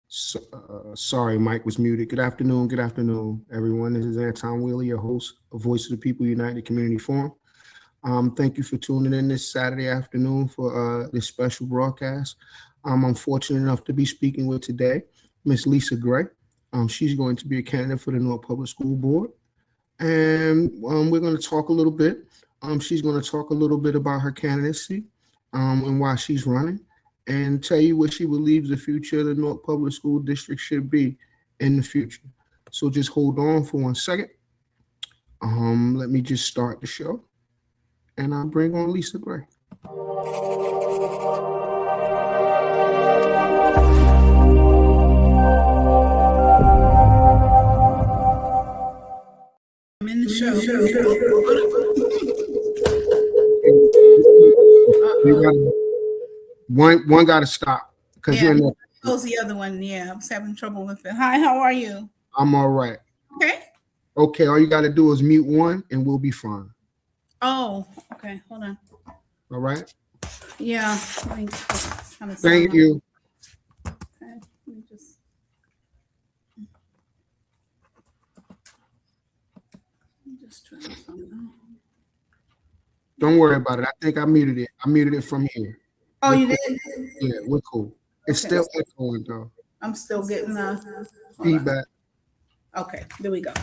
Sorry, Mike was muted. Good afternoon, everyone. This is Anton Wheeler, your host of Voice of the People United Community Forum. Thank you for tuning in this Saturday afternoon for this special broadcast. I'm fortunate enough to be speaking with today Miss Lisa Gray. She's going to be a candidate for the Newark Public School Board, and we're going to talk a little bit. She's going to talk a little bit about her candidacy and why she's running, and tell you what she believes the future of the Newark Public School District should be in the future. So just hold on for 1 second. Let me just start the show, and I'll bring on Lisa Gray. I'm in the show. One got to stop because you're in there. Close the other one. Yeah, I was having trouble with it. Hi, how are you? I'm all right. Okay. All you got to do is mute one, and we'll be fine. Oh, okay. Hold on. All right. Yeah. Thank you. Okay. Let me just try something. Don't worry about it. I think I muted it. I muted it from here. Oh, you did? Yeah, we're cool. It's still echoing though. I'm still getting feedback. Okay, there we go.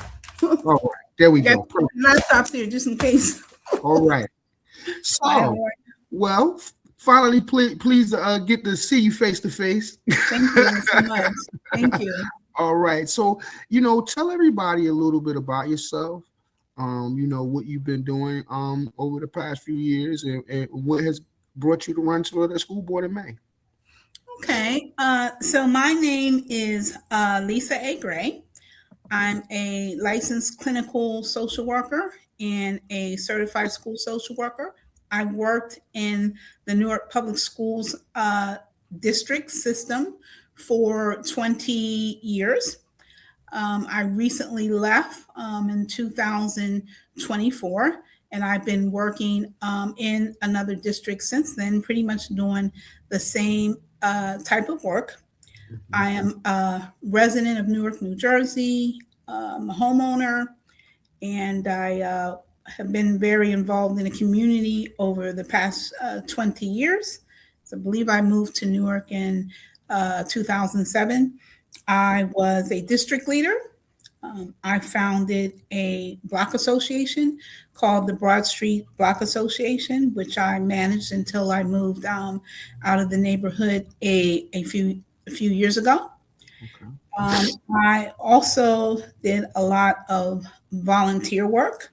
All right, there we go. Laptop's here just in case. All right. So, well, finally, please get to see you face to face. Thank you so much. Thank you. All right. So, tell everybody a little bit about yourself. What you've been doing over the past few years and what has brought you to run for the school board in May. Okay. So my name is Lisa A. Gray. I'm a licensed clinical social worker and a certified school social worker. I worked in the Newark Public Schools district system for 20 years. I recently left in 2024, and I've been working in another district since then, pretty much doing the same type of work. I am a resident of Newark, New Jersey, a homeowner, and I have been very involved in the community over the past 20 years. So I believe I moved to Newark in 2007. I was a district leader. I founded a block association called the Broad Street Block Association, which I managed until I moved out of the neighborhood a few years ago. Okay. I also did a lot of volunteer work.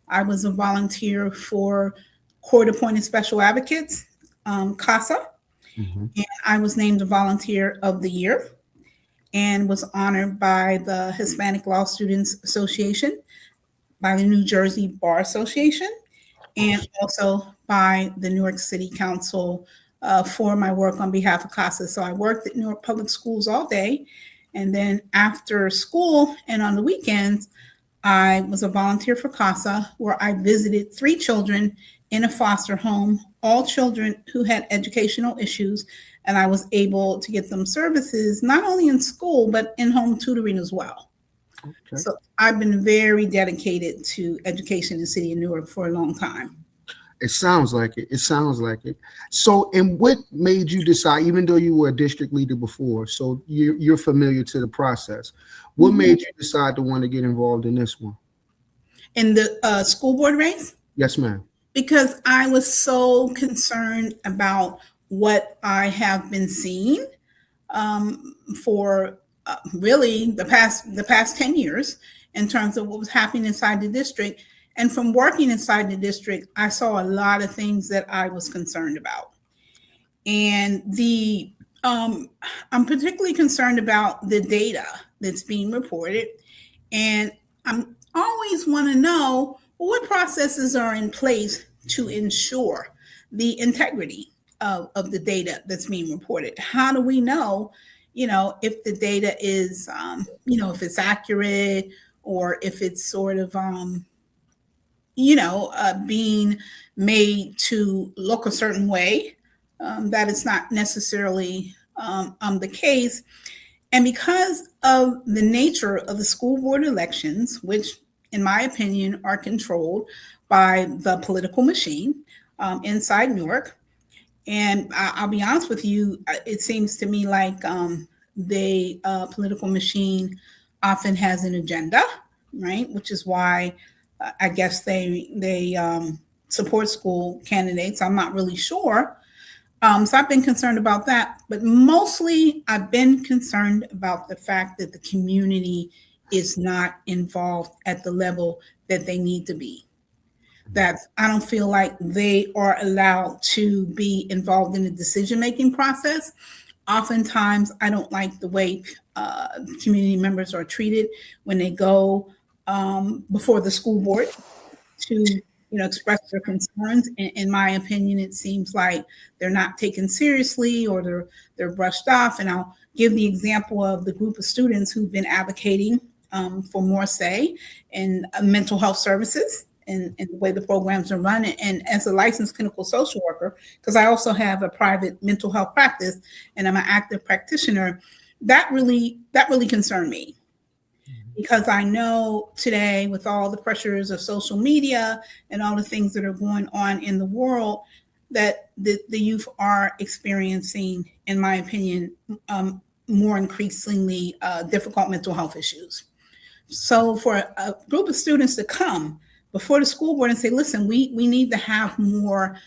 I was a volunteer for Court Appointed Special Advocates, CASA, and I was named a Volunteer of the Year and was honored by the Hispanic Law Students Association, by the New Jersey Bar Association, and also by the Newark City Council for my work on behalf of CASA. So I worked at Newark Public Schools all day, and then after school and on the weekends, I was a volunteer for CASA, where I visited 3 children in a foster home, all children who had educational issues, and I was able to get them services, not only in school, but in home tutoring as well. Okay. So I've been very dedicated to education in the city of Newark for a long time. It sounds like it. So, and what made you decide, even though you were a district leader before, so you're familiar to the process, what made you decide to want to get involved in this one? In the school board race? Yes, ma'am. Because I was so concerned about what I have been seeing for really the past 10 years in terms of what was happening inside the district. And from working inside the district, I saw a lot of things that I was concerned about. And I'm particularly concerned about the data that's being reported. And I'm always want to know what processes are in place to ensure the integrity of the data that's being reported. How do we know, if the data is, if it's accurate or if it's sort of, being made to look a certain way, that it's not necessarily the case. And because of the nature of the school board elections, which in my opinion are controlled by the political machine inside Newark, and I'll be honest with you, it seems to me like the political machine often has an agenda, right? Which is why I guess they support school candidates. I'm not really sure. So I've been concerned about that, but mostly I've been concerned about the fact that the community is not involved at the level that they need to be. That I don't feel like they are allowed to be involved in the decision-making process. Oftentimes, I don't like the way community members are treated when they go before the school board to express their concerns. In my opinion, it seems like they're not taken seriously or they're brushed off. And I'll give the example of the group of students who've been advocating for more say in mental health services and the way the programs are run. And as a licensed clinical social worker, because I also have a private mental health practice and I'm an active practitioner, that really concerned me. Because I know today, with all the pressures of social media and all the things that are going on in the world, that the youth are experiencing, in my opinion, more increasingly difficult mental health issues. So for a group of students to come before the school board and say, listen, we need to have more,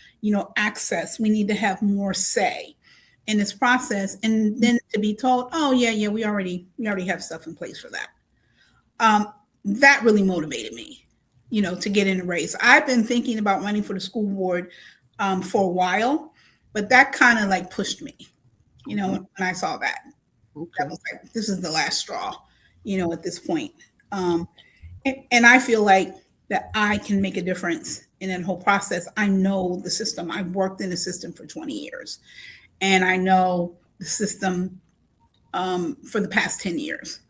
access. We need to have more say in this process. And then to be told, oh, yeah, we already have stuff in place for that. That really motivated me, to get in the race. I've been thinking about running for the school board for a while, but that kind of like pushed me, when I saw that. Okay. That was like, this is the last straw, at this point. And I feel like that I can make a difference in that whole process. I know the system. I've worked in the system for 20 years, and I know the system for the past 10 years.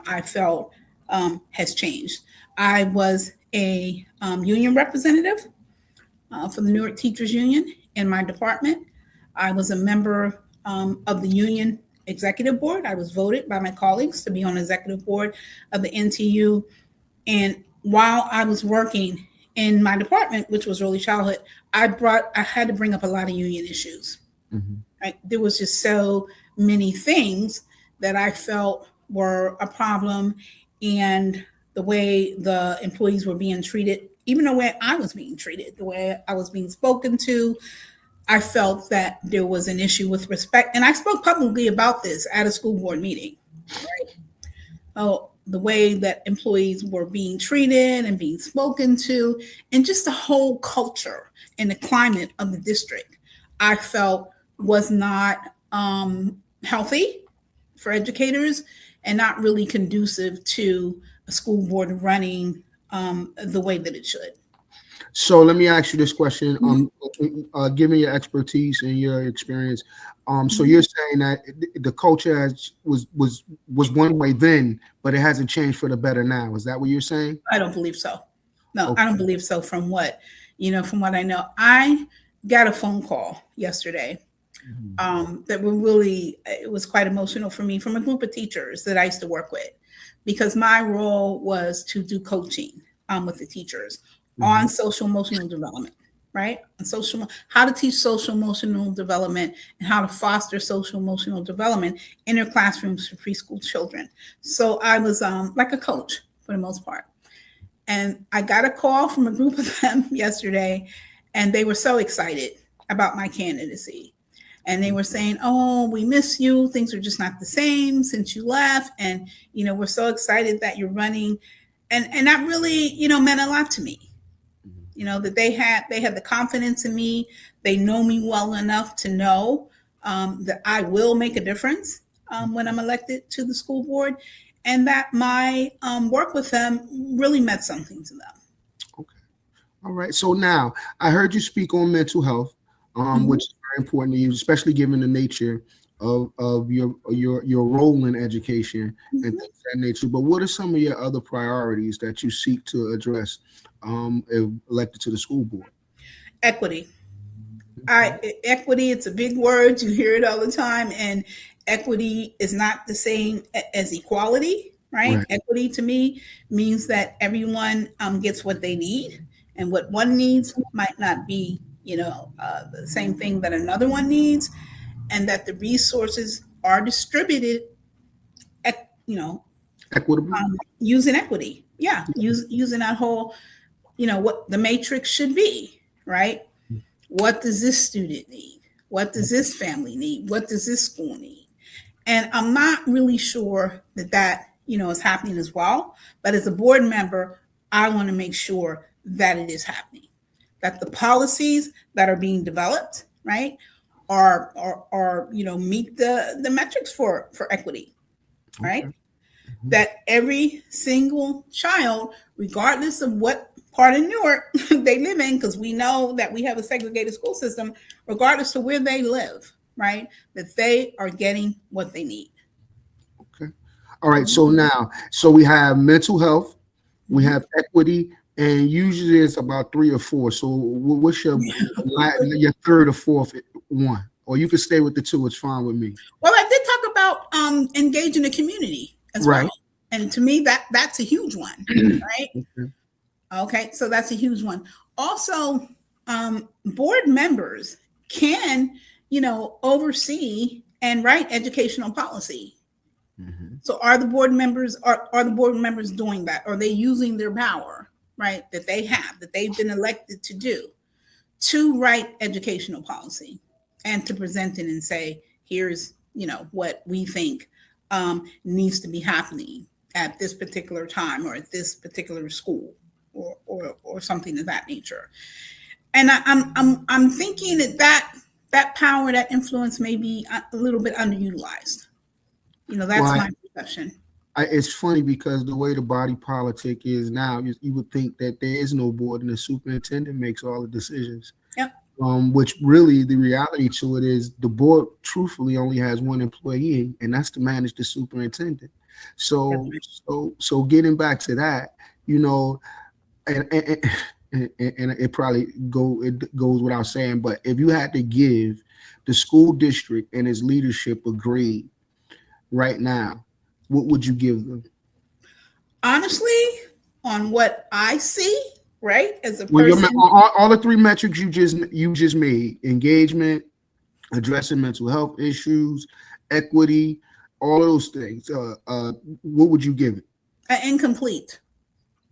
I felt has changed. I was a union representative for the Newark Teachers Union in my department. I was a member of the union executive board. I was voted by my colleagues to be on the executive board of the NTU. And while I was working in my department, which was early childhood, I had to bring up a lot of union issues. Mm-hmm. Right? There was just so many things that I felt were a problem, and the way the employees were being treated, even the way I was being treated, the way I was being spoken to, I felt that there was an issue with respect. And I spoke publicly about this at a school board meeting, right? Oh, the way that employees were being treated and being spoken to, and just the whole culture and the climate of the district, I felt was not healthy for educators and not really conducive to a school board running the way that it should. So let me ask you this question. Give me your expertise and your experience. So you're saying that the culture was one way then, but it hasn't changed for the better now. Is that what you're saying? I don't believe so. No, okay. I don't believe so. From what I know, I got a phone call yesterday that it was quite emotional for me, from a group of teachers that I used to work with, because my role was to do coaching with the teachers on social emotional development, right? And how to teach social emotional development and how to foster social emotional development in their classrooms for preschool children. So I was like a coach for the most part. And I got a call from a group of them yesterday, and they were so excited about my candidacy. And they were saying, oh, we miss you. Things are just not the same since you left. And, we're so excited that you're running. And that really, meant a lot to me. That they had the confidence in me. They know me well enough to know that I will make a difference when I'm elected to the school board, and that my work with them really meant something to them. Okay. All right. So now I heard you speak on mental health, which is very important to you, especially given the nature of your role in education and things of that nature. But what are some of your other priorities that you seek to address if elected to the school board? Equity. Equity, it's a big word. You hear it all the time. And equity is not the same as equality, right? Right. Equity to me means that everyone gets what they need, and what one needs might not be, the same thing that another one needs, and that the resources are distributed, you know, Equitable. using equity. Yeah, using that whole, what the matrix should be, right? What does this student need? What does this family need? What does this school need? And I'm not really sure that is happening as well. But as a board member, I want to make sure that it is happening, that the policies that are being developed, right, are meet the metrics for equity, right? Okay. That every single child, regardless of what part of Newark they live in, because we know that we have a segregated school system, regardless of where they live, right, that they are getting what they need. Okay. All right. So now, we have mental health, we Mhm. have equity, and usually it's about 3 or 4. So what's your third or fourth one? Or you can stay with the 2. It's fine with me. Well, I did talk about engaging the community as Right. well. And to me, that's a huge one, right? Okay. Okay, so that's a huge one. Also, board members can, oversee and write educational policy. Mm-hmm. So are the board members doing that? Are they using their power, right, that they have, that they've been elected to do, to write educational policy and to present it and say, here's, what we think needs to be happening at this particular time or at this particular school or something of that nature. And I'm thinking that power, that influence may be a little bit underutilized. That's my perception. It's funny because the way the body politic is now, you would think that there is no board and the superintendent makes all the decisions. Yep. Which really the reality to it is the board truthfully only has one employee, and that's to manage the superintendent. So getting back to that, and it probably goes without saying, but if you had to give the school district and its leadership a grade right now, what would you give them? Honestly, on what I see, right, as a person, all the 3 metrics you just made: engagement, addressing mental health issues, equity, all of those things. What would you give it? Incomplete.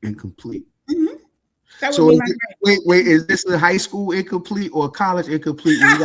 Incomplete. Mm-hmm. That would So be my grade. wait, is this a high school incomplete or college incomplete? You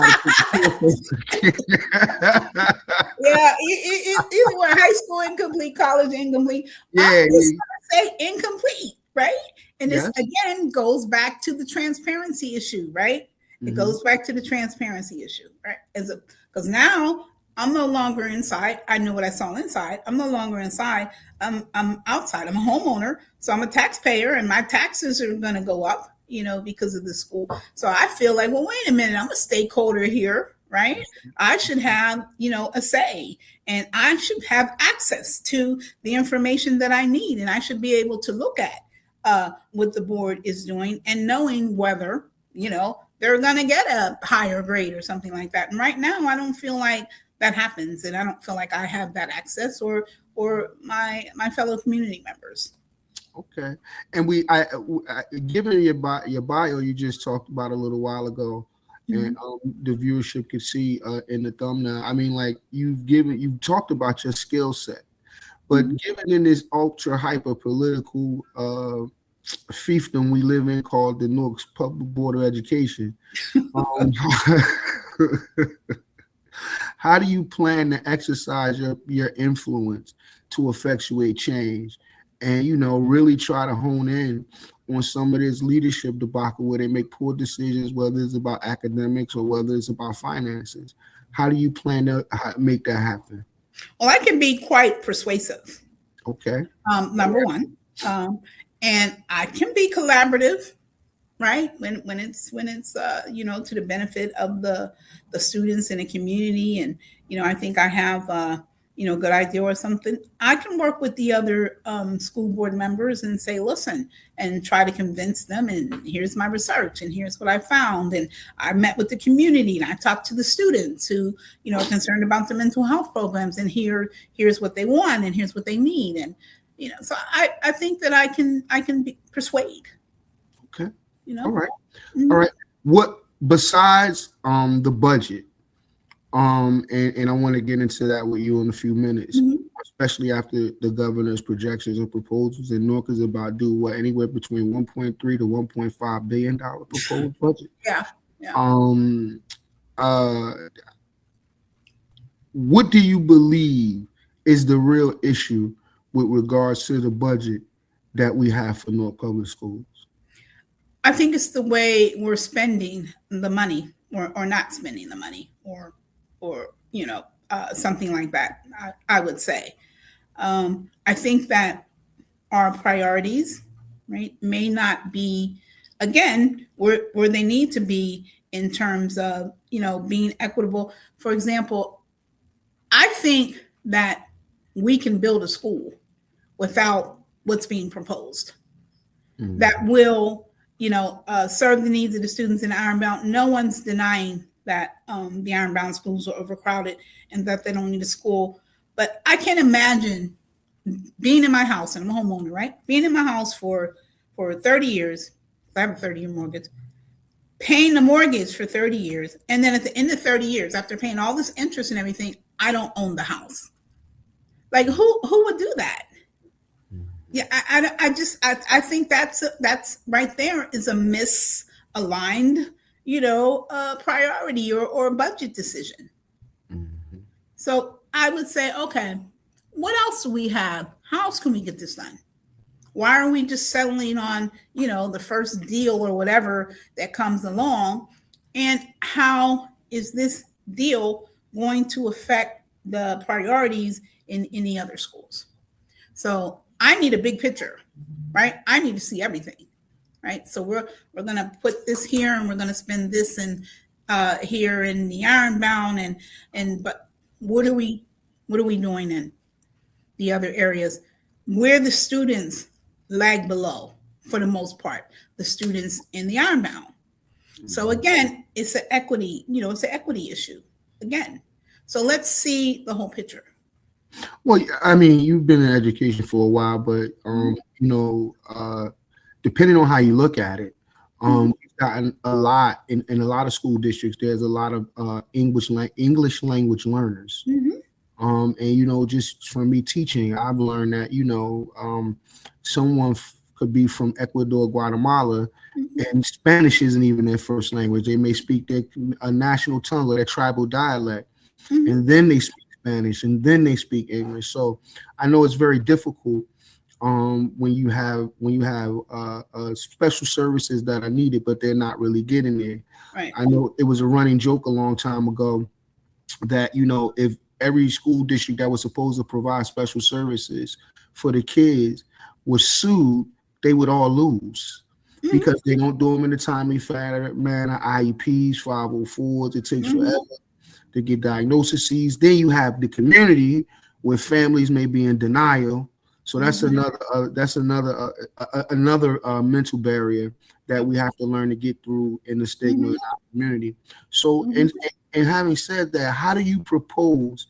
Yeah, either one, high school incomplete, college incomplete. Yeah, I'm just gonna say incomplete, right? And this Yes. again goes back to the transparency issue, right? It Mhm. goes back to the transparency issue, right? Because now I'm no longer inside. I know what I saw inside. I'm no longer inside. I'm outside. I'm a homeowner, so I'm a taxpayer, and my taxes are going to go up, because of the school. So I feel like, well, wait a minute, I'm a stakeholder here, right? I should have, a say, and I should have access to the information that I need, and I should be able to look at what the board is doing and knowing whether, they're going to get a higher grade or something like that. And right now, I don't feel like that happens, and I don't feel like I have that access or my fellow community members. Okay, and given your bio you just talked about a little while ago, and the viewership could see in the thumbnail. I mean, like you've talked about your skill set, but given in this ultra hyper political fiefdom we live in called the Newark School Board of Education, how do you plan to exercise your influence to effectuate change, and really try to hone in on some of this leadership debacle where they make poor decisions, whether it's about academics or whether it's about finances? How do you plan to make that happen? Well, I can be quite persuasive. Okay. Number one, and I can be collaborative, right? When it's to the benefit of the students in the community, and I think I have good idea or something, I can work with the other school board members and say, listen, and try to convince them. And here's my research, and here's what I found. And I met with the community, and I talked to the students who, are concerned about the mental health programs. And here's what they want, and here's what they need. And so I think that I can persuade. Okay. All right. Mm-hmm. All right. What besides the budget? And I want to get into that with you in a few minutes, especially after the governor's projections and proposals. And Newark is about due anywhere between $1.3 to $1.5 billion proposed budget. Yeah. What do you believe is the real issue with regards to the budget that we have for Newark Public Schools? I think it's the way we're spending the money, or not spending the money, or something like that, I would say. I think that our priorities, right, may not be, again, where they need to be in terms of, being equitable. For example, I think that we can build a school without what's being proposed that will, serve the needs of the students in Ironbound. No one's denying that the Ironbound schools are overcrowded and that they don't need a school. But I can't imagine being in my house, and I'm a homeowner, right? Being in my house for 30 years, I have a 30-year mortgage, paying the mortgage for 30 years. And then at the end of 30 years, after paying all this interest and everything, I don't own the house. Like who would do that? Yeah, I think that's right there is a misaligned priority or budget decision. So I would say, okay, what else do we have? How else can we get this done? Why are we just settling on, the first deal or whatever that comes along? And how is this deal going to affect the priorities in any other schools? So I need a big picture, right? I need to see everything. Right, so we're going to put this here, and we're going to spend this in here in the Ironbound, but what are we doing in the other areas where the students lag below for the most part, the students in the Ironbound? So again, it's an equity, it's an equity issue again. So let's see the whole picture. Well, I mean, you've been in education for a while, but depending on how you look at it, we've gotten a lot in a lot of school districts. There's a lot of English language learners, and just from me teaching, I've learned that someone could be from Ecuador, Guatemala, and Spanish isn't even their first language. They may speak a national tongue or their tribal dialect, and then they speak Spanish, and then they speak English. So I know it's very difficult. When you have special services that are needed, but they're not really getting there. Right. I know it was a running joke a long time ago that if every school district that was supposed to provide special services for the kids was sued, they would all lose because they don't do them in a timely manner. IEPs, 504s, it takes forever to get diagnoses. Then you have the community where families may be in denial. So that's another mental barrier that we have to learn to get through in the stigma in our community. So, and having said that, how do you propose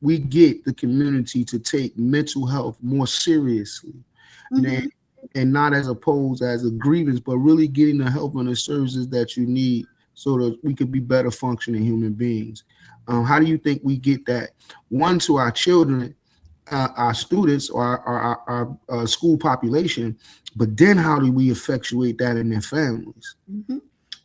we get the community to take mental health more seriously, and not as opposed as a grievance, but really getting the help and the services that you need so that we could be better functioning human beings? How do you think we get that to our children, our students, or our school population, but then how do we effectuate that in their families?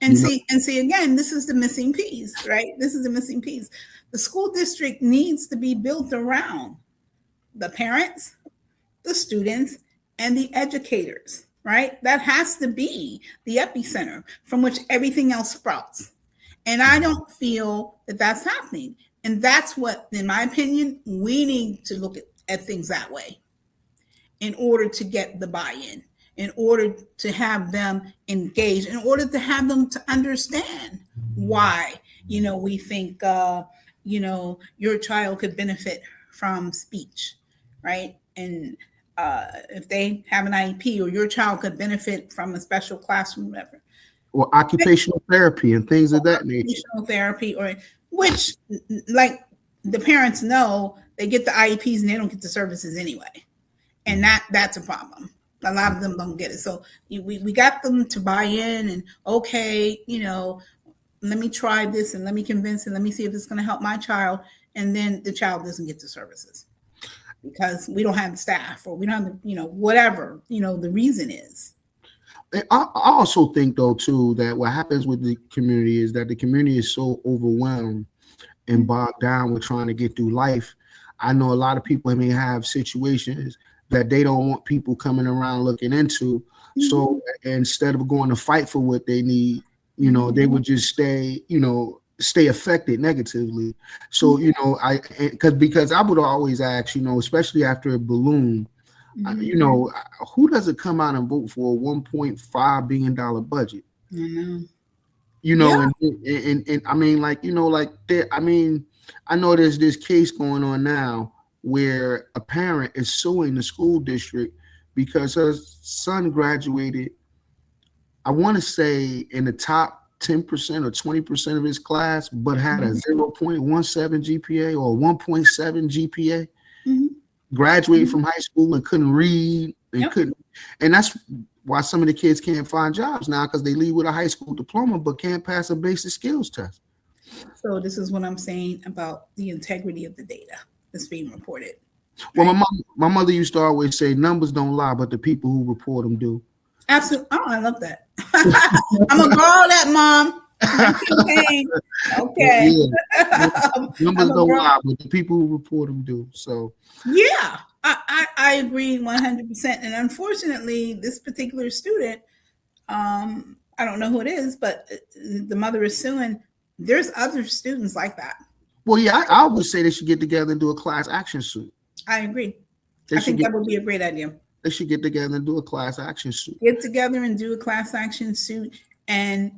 And see again, this is the missing piece, right? This is the missing piece. The school district needs to be built around the parents, the students, and the educators, right? That has to be the epicenter from which everything else sprouts. And I don't feel that that's happening. And that's what, in my opinion, we need to look at things that way in order to get the buy-in, in order to have them engage, in order to have them to understand why, we think, your child could benefit from speech, right? And if they have an IEP, or your child could benefit from a special classroom, whatever. Or occupational therapy and things of that nature. Occupational therapy, or which, like the parents know, they get the IEPs and they don't get the services anyway, and that's a problem. A lot of them don't get it. So we got them to buy in, and okay, let me try this and let me convince and let me see if it's going to help my child, and then the child doesn't get the services because we don't have the staff, or we don't have the, whatever the reason is. I also think, though, too, that what happens with the community is that the community is so overwhelmed and bogged down with trying to get through life. I know a lot of people may have situations that they don't want people coming around looking into. So instead of going to fight for what they need, they would just stay affected negatively. So, because I would always ask, especially after a balloon, who doesn't come out and vote for a $1.5 billion budget? And I mean, I know there's this case going on now where a parent is suing the school district because her son graduated, I want to say, in the top 10% or 20% of his class, but had a 0.17 GPA or 1.7 GPA. Graduated from high school and couldn't read and and that's why some of the kids can't find jobs now, because they leave with a high school diploma but can't pass a basic skills test. So this is what I'm saying about the integrity of the data that's being reported. Well, my mother used to always say, numbers don't lie, but the people who report them do. Absolutely. Oh, I love that. I'm gonna borrow that, Mom. Okay. Numbers don't lie, but the people who report them do. So yeah, I agree 100%. And unfortunately, this particular student, I don't know who it is, but the mother is suing. There's other students like that. Well, yeah, I would say they should get together and do a class action suit. I agree. I think that would be a great idea. They should get together and do a class action suit. Get together and do a class action suit, and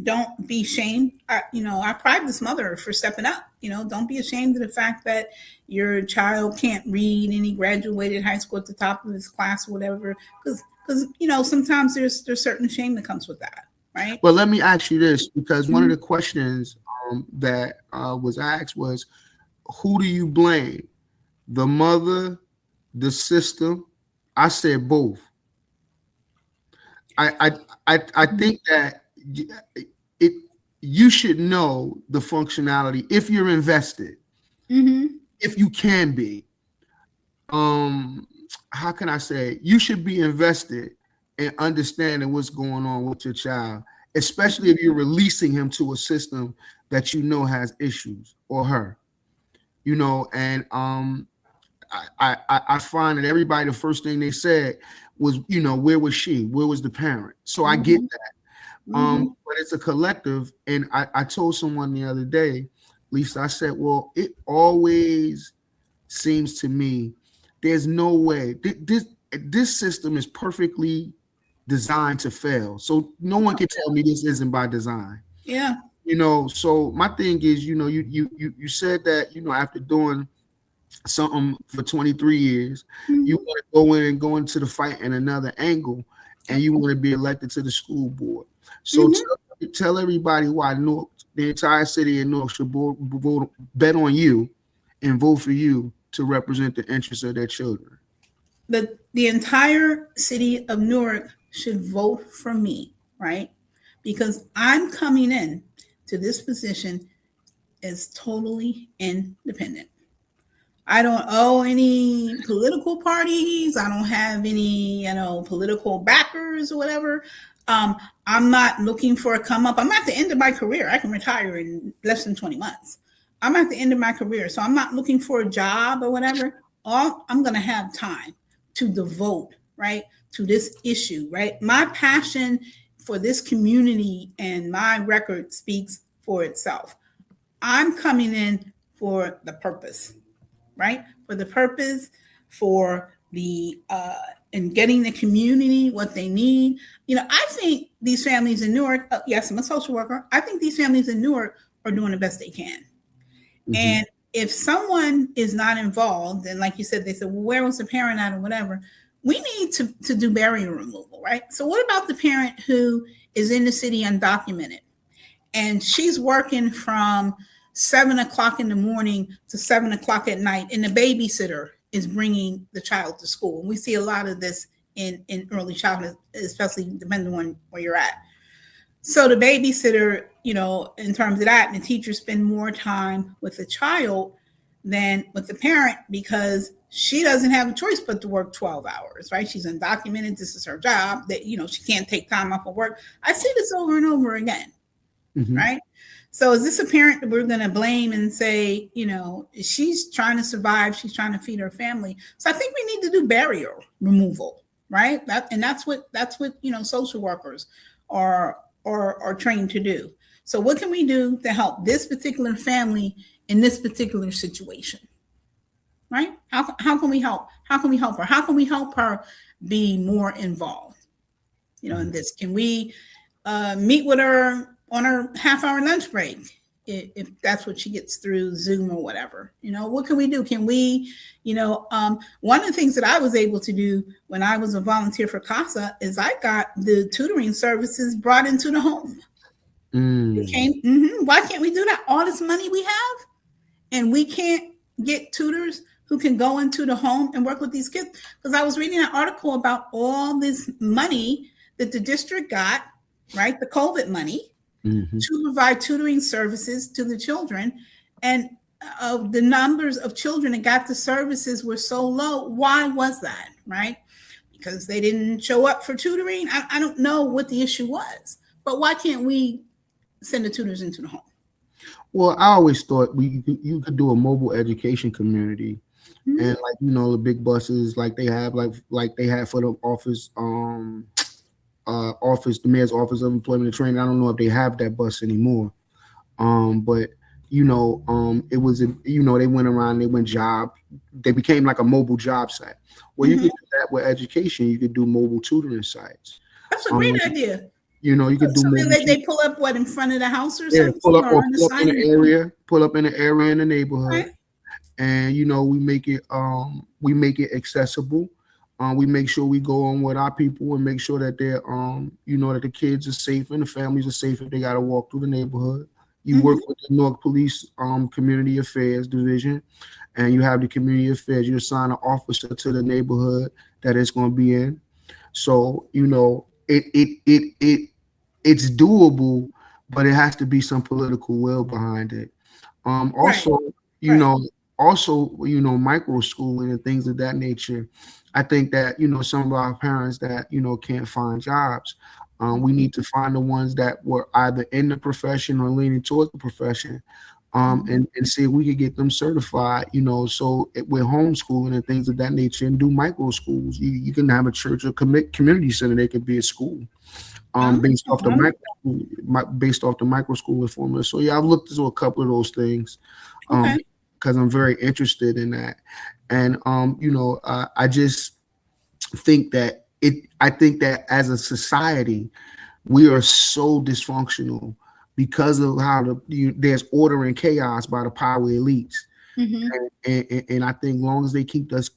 don't be ashamed. I pride this mother for stepping up. Don't be ashamed of the fact that your child can't read and he graduated high school at the top of his class or whatever. Because sometimes there's certain shame that comes with that, right? Well, let me ask you this, because one of the questions that was asked was, who do you blame? The mother, the system? I said both. I think that you should know the functionality if you're invested, if you can be. How can I say? You should be invested in understanding what's going on with your child, especially if you're releasing him to a system that has issues, or her. And I find that everybody, the first thing they said was, where was she? Where was the parent? So I get that. But it's a collective. And I told someone the other day, Lisa, I said, well, it always seems to me there's no way this system is perfectly designed to fail. So no one can tell me this isn't by design. Yeah. So my thing is, you said that, after doing something for 23 years, you want to go into the fight in another angle, and you want to be elected to the school board. So tell everybody why Newark, the entire city of Newark, should bet on you and vote for you to represent the interests of their children. The entire city of Newark should vote for me, right? Because I'm coming in to this position as totally independent. I don't owe any political parties. I don't have any, political backers or whatever. I'm not looking for a come up. I'm at the end of my career. I can retire in less than 20 months. I'm at the end of my career. So I'm not looking for a job or whatever. I'm going to have time to devote, right, to this issue, right? My passion for this community and my record speaks for itself. I'm coming in for the purpose, right? For the purpose, for the and getting the community what they need. I think these families in Newark, yes, I'm a social worker. I think these families in Newark are doing the best they can. And if someone is not involved, and like you said, they said, well, where was the parent at or whatever, we need to do barrier removal, right? So what about the parent who is in the city undocumented and she's working from 7 o'clock in the morning to 7 o'clock at night, and the babysitter is bringing the child to school? And we see a lot of this in early childhood, especially depending on where you're at. So the babysitter, in terms of that, and the teacher spend more time with the child than with the parent because she doesn't have a choice but to work 12 hours, right? She's undocumented. This is her job that, she can't take time off of work. I see this over and over again, right? So is this a parent that we're going to blame and say, she's trying to survive, she's trying to feed her family? So I think we need to do barrier removal, right? That's what social workers are trained to do. So what can we do to help this particular family in this particular situation, right? How can we help? How can we help her? How can we help her be more involved, in this? Can we meet with her on her half-hour lunch break if that's what she gets through Zoom or whatever? What can we do? Can we, one of the things that I was able to do when I was a volunteer for CASA is I got the tutoring services brought into the home. Why can't we do that? All this money we have, and we can't get tutors who can go into the home and work with these kids? Because I was reading an article about all this money that the district got, right? The COVID money to provide tutoring services to the children. And the numbers of children that got the services were so low. Why was that, right? Because they didn't show up for tutoring. I don't know what the issue was, but why can't we send the tutors into the home? Well, I always thought you could do a mobile education community, and the big buses like they have like they have for the office, the mayor's office of employment and training. I don't know if they have that bus anymore, but it was they went around, they became like a mobile job site. Well, you could do that with education. You could do mobile tutoring sites. That's a great idea. You could do. They pull up in front of the house or something. Pull up in the area. Pull up in the area in the neighborhood, right. And we make it accessible. We make sure we go on with our people and make sure that they're that the kids are safe and the families are safe if they got to walk through the neighborhood. You work with the Newark Police Community Affairs Division, and you have the community affairs. You assign an officer to the neighborhood that it's going to be in. So it's doable, but it has to be some political will behind it. Also, micro schooling and things of that nature. I think that, some of our parents that, can't find jobs, we need to find the ones that were either in the profession or leaning towards the profession, and see if we could get them certified, so with homeschooling and things of that nature, and do micro schools. You can have a church or community center. They could be a school. Based off the micro school formula. So I've looked into a couple of those things because I'm very interested in that. And I just think that I think that as a society, we are so dysfunctional because of how there's order and chaos by the power elites. And I think long as they keep us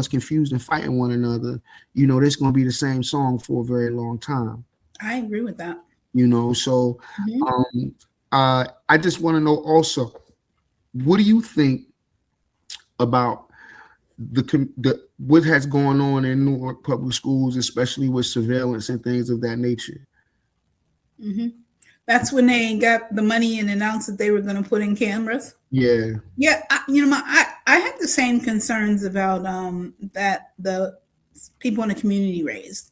confused and fighting one another, there's going to be the same song for a very long time. I agree with that. So I just want to know also, what do you think about what has gone on in Newark public schools, especially with surveillance and things of that nature? That's when they got the money and announced that they were going to put in cameras. Yeah. I had the same concerns about that the people in the community raised,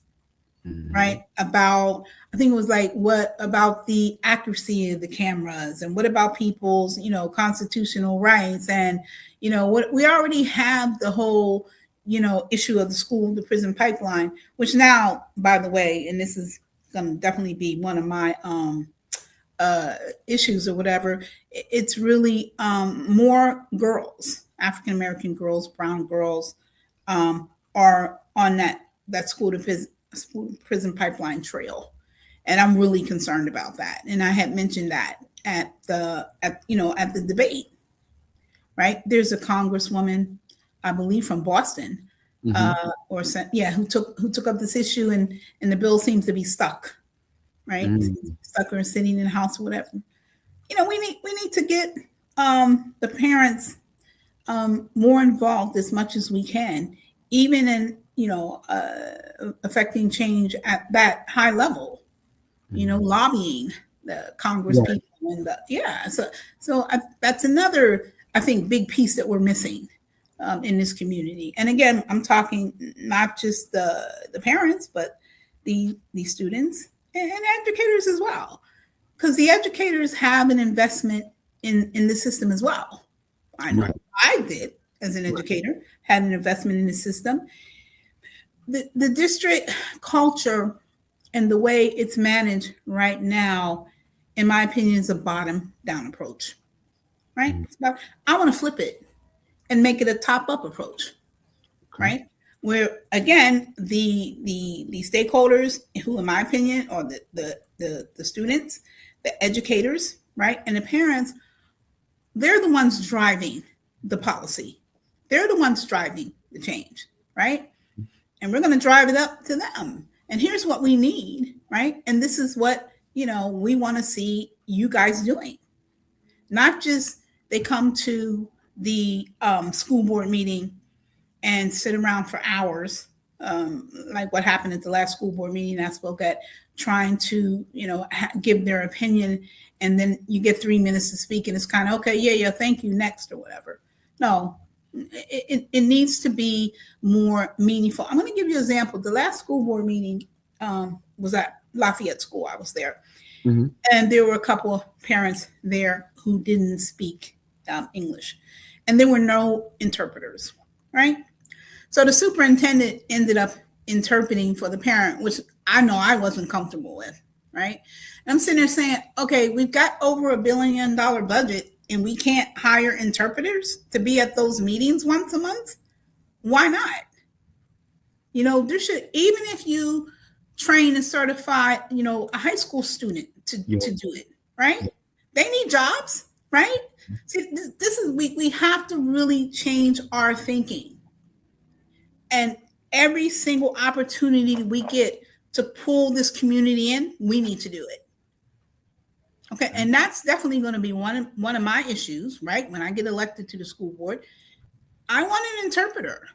right? About, I think it was like, what about the accuracy of the cameras, and what about people's, constitutional rights, and what we already have the whole, issue of the school to prison pipeline, which now, by the way, and this is going to definitely be one of my issues or whatever, it's really more girls, African American girls, brown girls, are on that school to prison pipeline trail, and I'm really concerned about that. And I had mentioned that at the debate, right? There's a congresswoman, I believe from Boston, who took up this issue, and the bill seems to be stuck, right? Stuck or sitting in the House or whatever. We need to get the parents more involved as much as we can, even in affecting change at that high level. Lobbying the Congress people and that's another, I think, big piece that we're missing in this community. And again, I'm talking not just the parents, but the students and educators as well, because the educators have an investment in the system as well. I know I did as an educator, had an investment in the system. The district culture and the way it's managed right now, in my opinion, is a bottom-down approach, right? I want to flip it and make it a top-up approach, right? Where, again, the stakeholders, who, in my opinion, are the students, the educators, right, and the parents, they're the ones driving the policy. They're the ones driving the change, right? And we're going to drive it up to them. And here's what we need, right? And this is what, we want to see you guys doing. Not just they come to the school board meeting and sit around for hours, like what happened at the last school board meeting I spoke at, trying to, give their opinion. And then you get 3 minutes to speak and it's kind of, okay, yeah, thank you, next or whatever. No, it needs to be more meaningful. I'm going to give you an example. The last school board meeting was at Lafayette School. I was there. And there were a couple of parents there who didn't speak English. And there were no interpreters, right? So the superintendent ended up interpreting for the parent, which I know I wasn't comfortable with, right? And I'm sitting there saying, okay, we've got over $1 billion budget and we can't hire interpreters to be at those meetings once a month. Why not? There should, even if you train and certify, a high school student to do it, right? They need jobs, right? See, this is, we have to really change our thinking. And every single opportunity we get to pull this community in, we need to do it. Okay, and that's definitely going to be one of my issues, right? When I get elected to the school board, I want an interpreter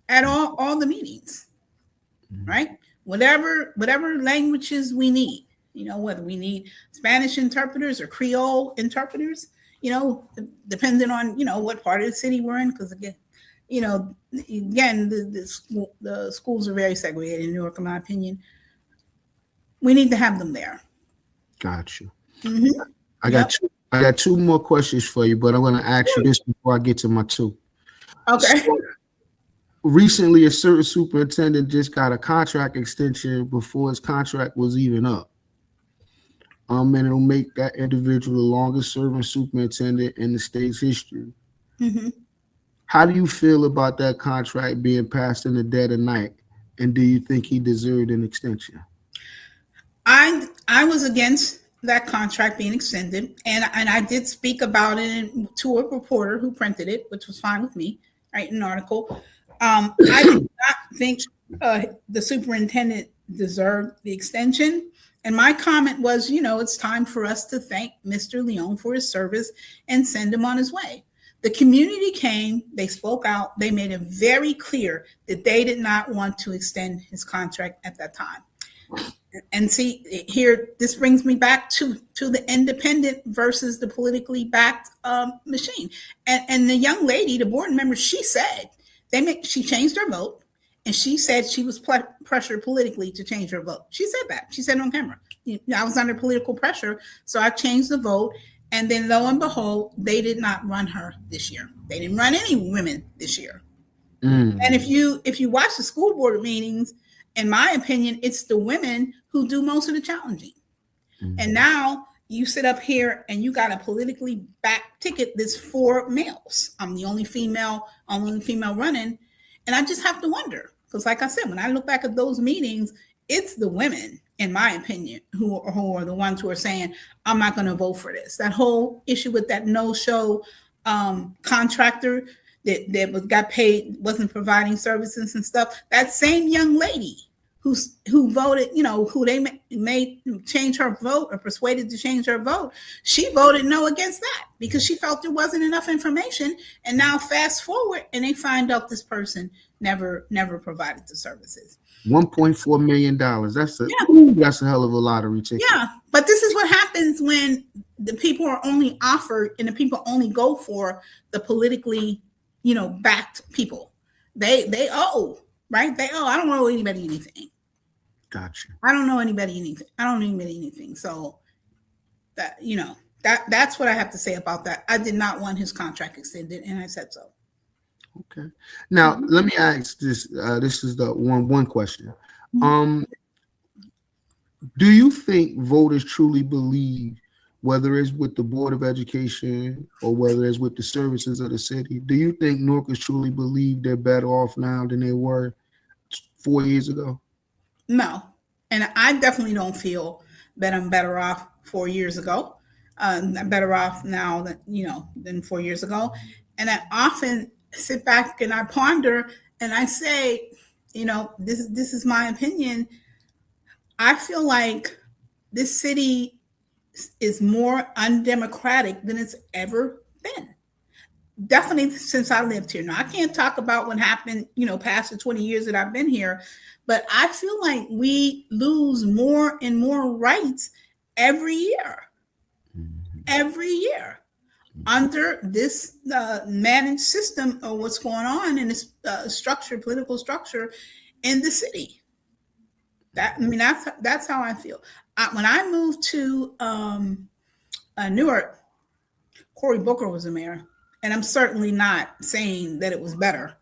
at all the meetings, right? Whatever languages we need, whether we need Spanish interpreters or Creole interpreters, depending on, what part of the city we're in, because again, the schools are very segregated in Newark, in my opinion. We need to have them there. Gotcha. I got two more questions for you, but I'm going to ask you this before I get to my two. Okay. So, recently, a certain superintendent just got a contract extension before his contract was even up. And it'll make that individual the longest serving superintendent in the state's history. How do you feel about that contract being passed in the dead of night? And do you think he deserved an extension? I was against that contract being extended, and I did speak about it to a reporter who printed it, which was fine with me, right, an article. I did not think the superintendent deserved the extension. And my comment was, it's time for us to thank Mr. Leon for his service and send him on his way. The community came, they spoke out, they made it very clear that they did not want to extend his contract at that time. And see, here, this brings me back to the independent versus the politically backed machine. And the young lady, the board member, she said, she changed her vote. And she said she was pressured politically to change her vote. She said that. She said it on camera. I was under political pressure, so I changed the vote. And then lo and behold, they did not run her this year. They didn't run any women this year. And if you watch the school board meetings, in my opinion, it's the women who do most of the challenging. And now you sit up here and you got a politically backed ticket that's for males. I'm the only female running. And I just have to wonder, because like I said, when I look back at those meetings, it's the women, in my opinion, who are the ones who are saying, I'm not going to vote for this. That whole issue with that no-show contractor that got paid, wasn't providing services and stuff. That same young lady who voted, who they made change her vote or persuaded to change her vote, she voted no against that because she felt there wasn't enough information. And now fast forward and they find out this person never provided the services. $1.4 million. That's a hell of a lottery ticket. Yeah, but this is what happens when the people are only offered and the people only go for the politically, backed people. They owe, right? They owe. I don't owe anybody anything. Gotcha. I don't know anybody anything. I don't owe anybody anything. So that's what I have to say about that. I did not want his contract extended, and I said so. Okay. Now let me ask this. This is the one question. Do you think voters truly believe, whether it's with the Board of Education or whether it's with the services of the city, do you think Newarkers truly believe they're better off now than they were 4 years ago? No, and I definitely don't feel that I'm better off 4 years ago. I'm better off now than 4 years ago, and I often sit back and I ponder and I say, this is my opinion. I feel like this city is more undemocratic than it's ever been. Definitely since I lived here. Now, I can't talk about what happened, past the 20 years that I've been here, but I feel like we lose more and more rights every year. Every year. Under this managed system of what's going on in this political structure in the city. That's how I feel. When I moved to Newark, Cory Booker was the mayor, and I'm certainly not saying that it was better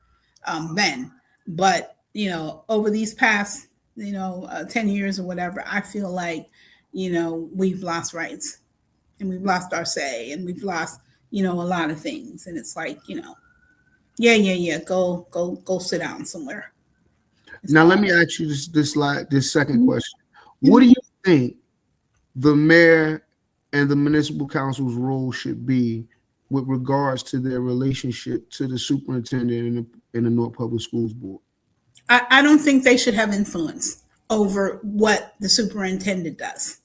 then. But over these past 10 years or whatever, I feel like we've lost rights. And we've lost our say, and we've lost, a lot of things. And it's like, go sit down somewhere. Now, let me ask you this second question. What do you think the mayor and the municipal council's role should be with regards to their relationship to the superintendent in the Newark Public Schools Board? I don't think they should have influence over what the superintendent does.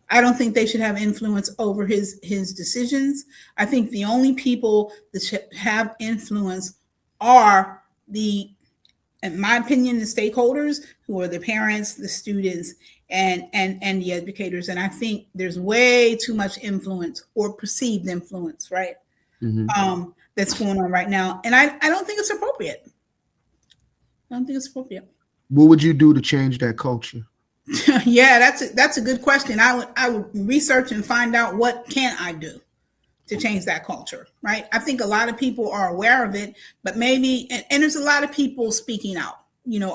I don't think they should have influence over his decisions. I think the only people that should have influence are in my opinion, the stakeholders, who are the parents, the students, and the educators. And I think there's way too much influence or perceived influence, right? Mm-hmm. That's going on right now. And I don't think it's appropriate. What would you do to change that culture? Yeah, that's a good question. I would research and find out what can I do to change that culture, right? I think a lot of people are aware of it, but maybe, and there's a lot of people speaking out,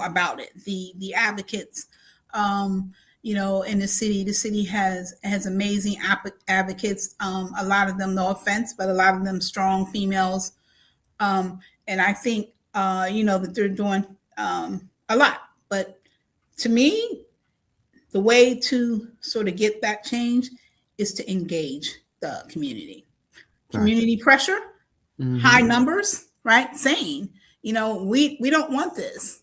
about it. The advocates, in the city. The city has amazing advocates. A lot of them, no offense, but a lot of them strong females. And I think, that they're doing a lot. But to me, the way to sort of get that change is to engage the community. Community pressure, high numbers, right? Saying, we don't want this,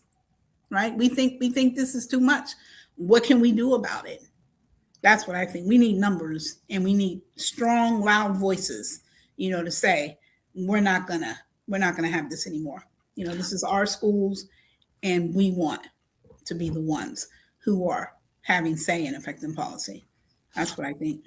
right? We think this is too much. What can we do about it? That's what I think. We need numbers, and we need strong, loud voices, to say we're not gonna have this anymore. This is our schools, and we want to be the ones who are having say in affecting policy. That's what I think.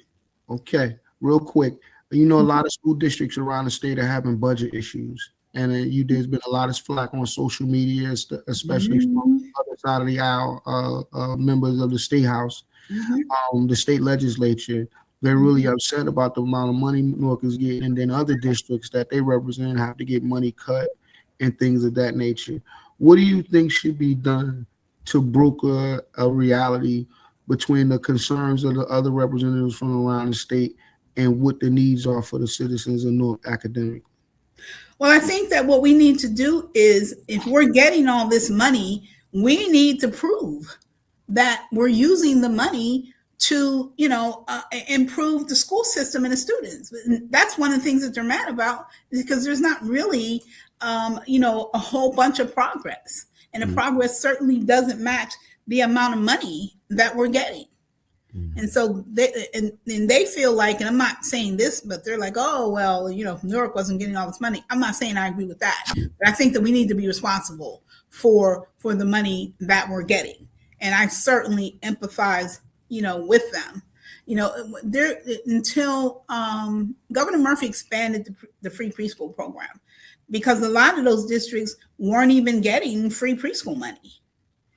Okay, real quick. A lot of school districts around the state are having budget issues, and there's been a lot of flack on social media, especially from the other side of the aisle, members of the state house, the state legislature. They're really upset about the amount of money Newark is getting, and then other districts that they represent have to get money cut and things of that nature. What do you think should be done to broker a reality between the concerns of the other representatives from around the state and what the needs are for the citizens of Newark academically? Well, I think that what we need to do is, if we're getting all this money, we need to prove that we're using the money to, improve the school system and the students. And that's one of the things that they're mad about, is because there's not really, a whole bunch of progress. And the progress certainly doesn't match the amount of money that we're getting. And so they feel like, and I'm not saying this, but they're like, oh, well, Newark wasn't getting all this money. I'm not saying I agree with that, but I think that we need to be responsible for the money that we're getting. And I certainly empathize, with them. Until Governor Murphy expanded the free preschool program, because a lot of those districts weren't even getting free preschool money.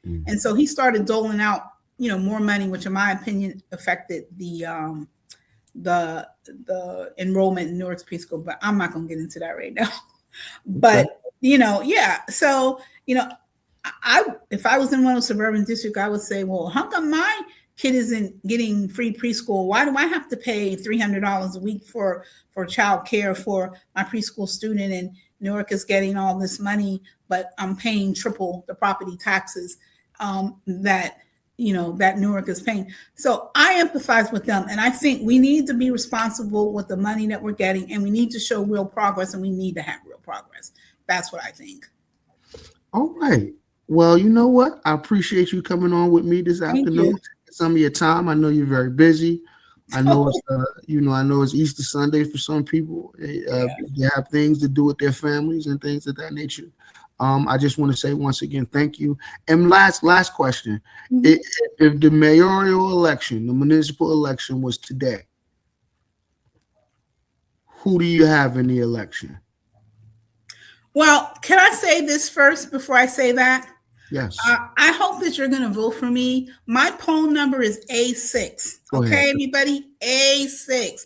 And so he started doling out, more money, which in my opinion affected the enrollment in Newark's preschool, but I'm not going to get into that right now. But, yeah. So, if I was in one of those suburban districts, I would say, well, how come my kid isn't getting free preschool? Why do I have to pay $300 a week for child care for my preschool student? And Newark is getting all this money, but I'm paying triple the property taxes that Newark is paying. So I empathize with them. And I think we need to be responsible with the money that we're getting, and we need to show real progress, and we need to have real progress. That's what I think. All right. Well, you know what? I appreciate you coming on with me this afternoon. Some of your time. I know you're very busy. I know it's I know it's Easter Sunday for some people. They have things to do with their families and things of that nature. I just want to say once again, thank you. And last question: if the mayoral election, the municipal election, was today, who do you have in the election? Well, can I say this first before I say that? Yes. I hope that you're going to vote for me. My poll number is A6. Okay, everybody? A6.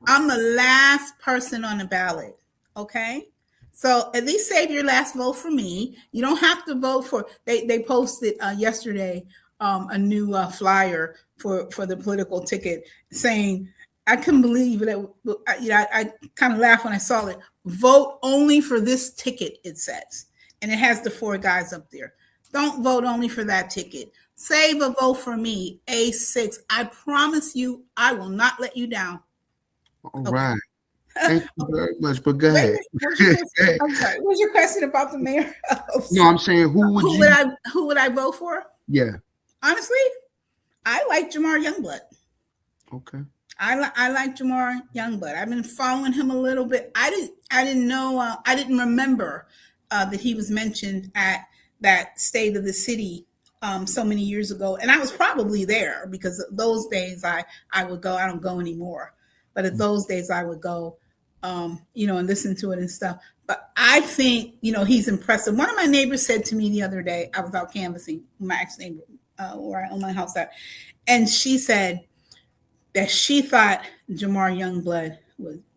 I'm the last person on the ballot. Okay? So at least save your last vote for me. You don't have to vote for, they posted yesterday a new flyer for the political ticket saying, I couldn't believe it. I kind of laughed when I saw it. Vote only for this ticket, it says. And it has the 4 guys up there. Don't vote only for that ticket. Save a vote for me, A6. I promise you, I will not let you down. All right. Thank you very much. But go ahead. I'm sorry. What was your question about the mayor? No, I'm saying who would I vote for? Yeah. Honestly, I like Jamar Youngblood. Okay. I like Jamar Youngblood. I've been following him a little bit. I didn't know. I didn't remember that he was mentioned at that State of the City so many years ago, and I was probably there because those days I would go. I don't go anymore, but at those days I would go, and listen to it and stuff. But I think he's impressive. One of my neighbors said to me the other day, I was out canvassing, my ex neighbor where I own my house at, and she said that she thought Jamar Youngblood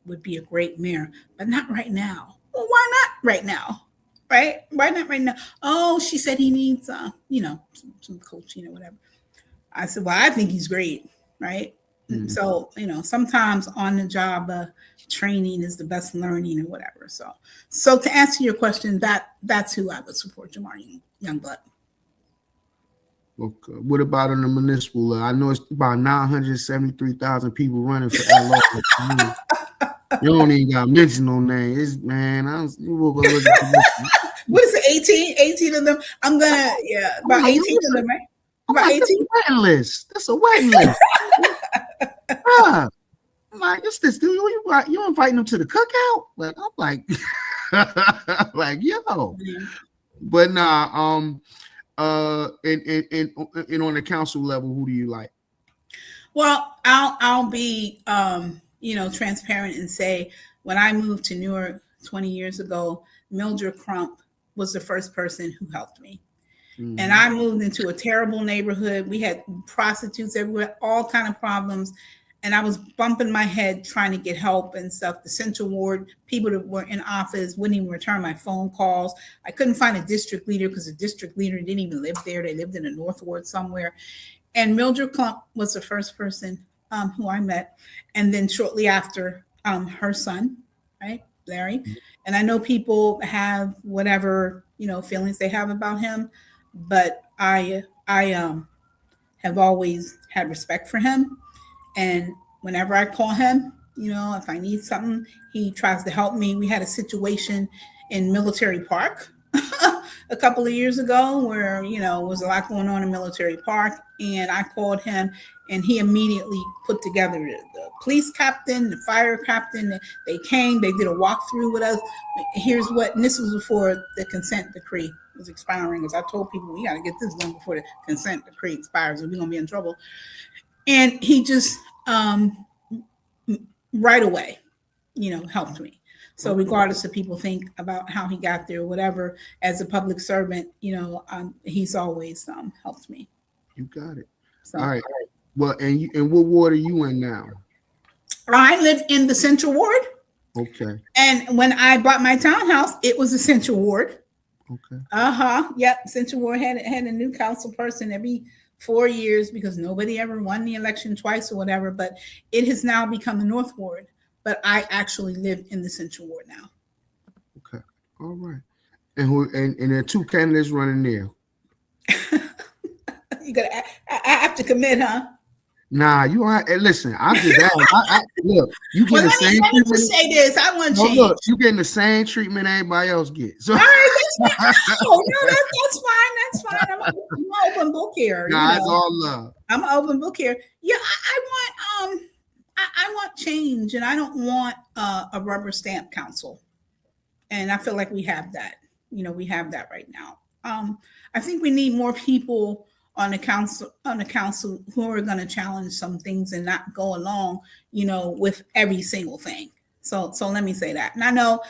would be a great mayor, but not right now. Well, why not right now? Right? Why not right now? Oh, she said he needs, some coaching or whatever. I said, well, I think he's great, right? Mm-hmm. So, sometimes on the job training is the best learning or whatever. So to answer your question, that's who I would support, Jamar Youngblood. Okay. What about in the municipal? I know it's about 973,000 people running for LO. You don't even got to mention no names. You will go look at the what is it, 18 of them? I'm going to, about 18 of them, right? About 18? That's a waiting list. That's a waiting list. I'm like, what's this dude? You inviting them to the cookout? Like, I'm like, yo. But nah, and on the council level, who do you like? Well, I'll be transparent and say when I moved to Newark 20 years ago, Mildred Crump was the first person who helped me. Mm-hmm. And I moved into a terrible neighborhood. We had prostitutes everywhere, all kind of problems. And I was bumping my head trying to get help and stuff. The Central Ward, people that were in office wouldn't even return my phone calls. I couldn't find a district leader because the district leader didn't even live there. They lived in the North Ward somewhere. And Mildred Clump was the first person who I met. And then shortly after, her son, right, Larry. Mm-hmm. And I know people have whatever, feelings they have about him. But I have always had respect for him. And whenever I call him, if I need something, he tries to help me. We had a situation in Military Park a couple of years ago where, was a lot going on in Military Park. And I called him and he immediately put together the police captain, the fire captain. They came, they did a walkthrough with us. Here's what, and this was before the consent decree was expiring. Because I told people, we got to get this done before the consent decree expires or we're going to be in trouble. And he just, right away, helped me. So regardless of people think about how he got there or whatever, as a public servant, he's always helped me. You got it. So, all right. Well, and what ward are you in now? I live in the Central Ward. Okay. And when I bought my townhouse, it was a Central Ward. Okay. Yep. Central Ward had a new council person every 4 years because nobody ever won the election twice or whatever. But it has now become the North Ward. But I actually live in the Central Ward now. Okay. All right. And there are 2 candidates running there. I have to commit, huh? Nah, you are. Listen, I'm just look. You get the same treatment. Let me say this. I want to change. Look, you getting the same treatment everybody else gets. So. All right, that's fine. That's fine. That's fine. I'm an open book here. Nah, it's all love. I'm an open book here. Yeah, I want change, and I don't want a rubber stamp council. And I feel like we have that. We have that right now. I think we need more people on the council who are going to challenge some things and not go along, with every single thing. So let me say that. And I know,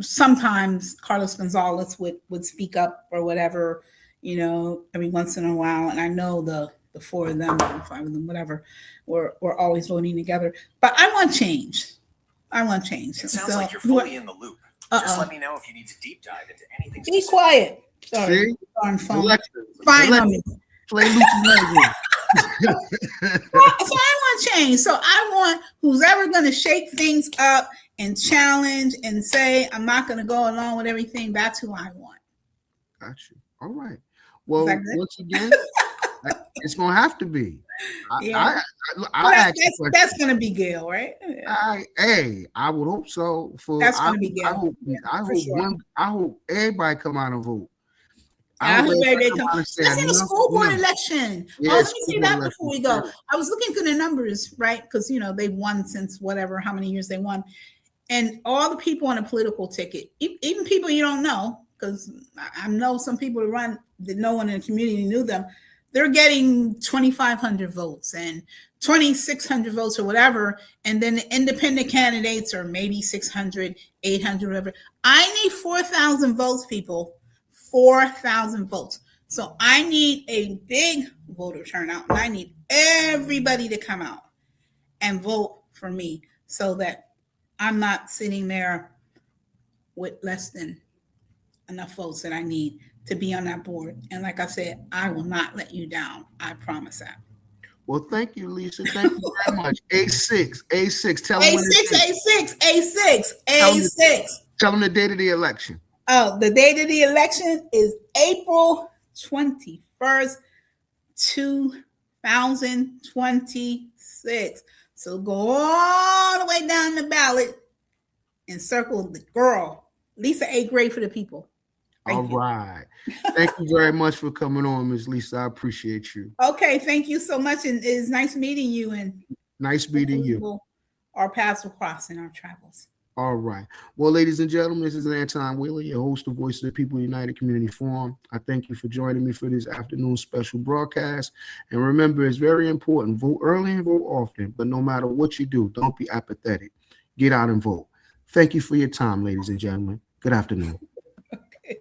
sometimes Carlos Gonzalez would speak up or whatever, every once in a while. And I know the 4 of them, or 5 of them, whatever, we're always voting together. But I want change. It sounds like you're fully in the loop. Just let me know if you need to deep dive into anything. Be quiet. Sorry. See? On phone. Fine on me. Play Lucy. So I want change. So I want who's ever going to shake things up and challenge and say, I'm not going to go along with everything. That's who I want. Got you. All right. Well, once again, it's going to have to be. That's going to be Gail, right? I would hope so. That's going to be Gail. I hope everybody come out and vote. It's in the school board election. Let me say that before we go. I was looking through the numbers, right? Because they've won since whatever, how many years they won. And all the people on a political ticket, even people you don't know, because I know some people that run that no one in the community knew them, they're getting 2,500 votes and 2,600 votes or whatever. And then the independent candidates are maybe 600, 800, whatever. I need 4,000 votes, people. 4,000 votes. So I need a big voter turnout. And I need everybody to come out and vote for me so that I'm not sitting there with less than enough votes that I need to be on that board. And like I said, I will not let you down. I promise that. Well, thank you, Lisa. Thank you very much. A6. Tell them A6. Tell them the date of the election. Oh, the date of the election is April 21st, 2026. So go all the way down the ballot and circle the girl, Lisa A. Gray for the people. All right. Thank you very much for coming on, Ms. Lisa. I appreciate you. Okay, thank you so much. And it's nice meeting you. And nice meeting you. Our paths will cross in our travels. All right. Well, ladies and gentlemen, this is Anton Wheeler, your host of Voice of the People United Community Forum. I thank you for joining me for this afternoon special broadcast. And remember, it's very important. Vote early and vote often. But no matter what you do, don't be apathetic. Get out and vote. Thank you for your time, ladies and gentlemen. Good afternoon. Okay.